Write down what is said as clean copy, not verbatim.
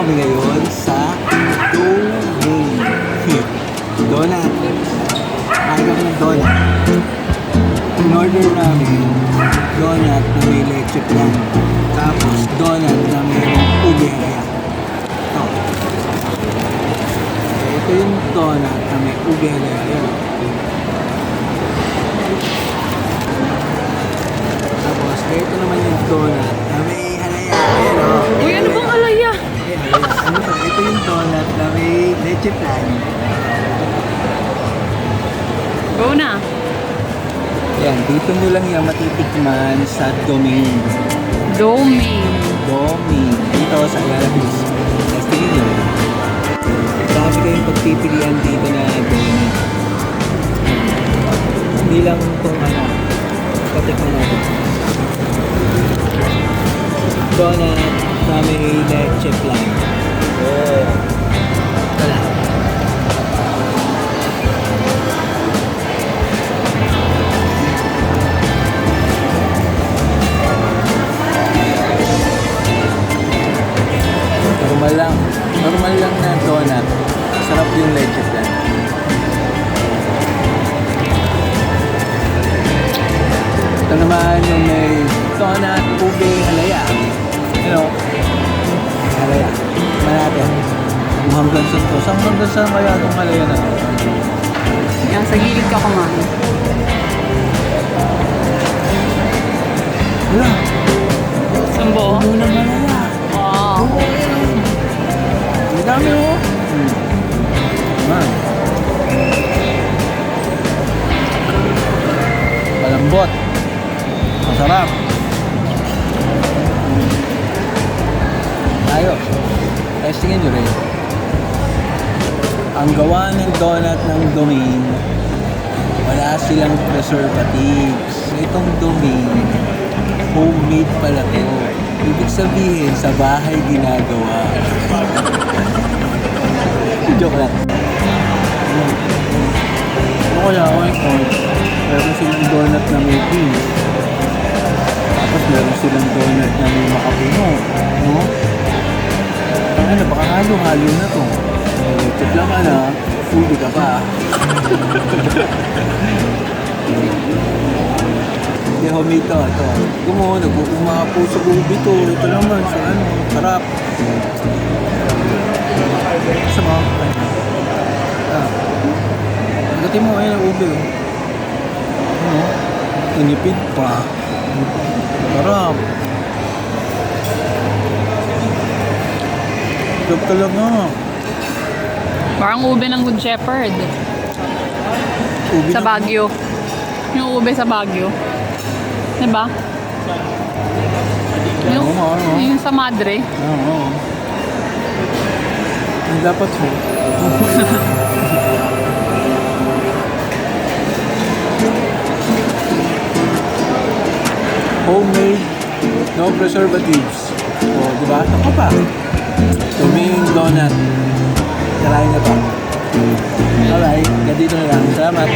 kami ngayon sa Domain. Donut. Kain kami ng donut. In-order namin donut na may leche plan. Tapos donut na may uberya. Ito yung donut na may uberya. Tapos ito naman yung donut na may halaya. Ayan o. Uy, ano bang alaya? Ano ba? Ito yung donut na may leche plan. Go na. Yan, dito nyo lang yung matitikman sa Domain. Domain. Domain. Dito sa Ayala Hills. Testingin nyo. Dami kayong pagpipilian dito na donut. Hindi lang itong ano, patikman natin. Donut na may leche plan. Oh. Wala. Normal lang na donut. Sarap yung leche plan. Ito naman yung may donut, ube, halaya. Ano? Halaya. Natin. Kung hanggang saan to. Hanggang saan kaya itong halaya na to? Yan, sa gilid ka kumain. Wala. Sambo? Ano na halaya? Wow. Ang dami oh. Malambot. Masarap. Ayos. Testingin nyo rin. Ang gawa ng donut ng Domain, wala silang preservatives. Itong Domain, homemade pala to. Ibig sabihin, sa bahay ginagawa. Joke lang. Ano kaya ako ito? Meron silang donut na may beans. Tapos meron silang donut na may makapuno. No? Ano, baka halo-halo na to. Check lang ana, foodie ka pa. Hindi, homemade to. Ito. Gumo, nag-umapo sa ubi to. Ito naman, sa ano, sarap. Sa mga gatin mo ayun ang ube oh. Ano? Tinipid pa. Sarap. Sarap talaga. Parang ube ng Good Shepherd. Ube Sa na- Baguio. Yung ube sa Baguio. Diba? Yung, Oo, oo. yung sa Madre. Oo. Ang dapat mo. Homemade, no preservatives. O, di ba? Ako pa. Domain donut. Kalain na pa. Alright, ganito na lang. Salamat.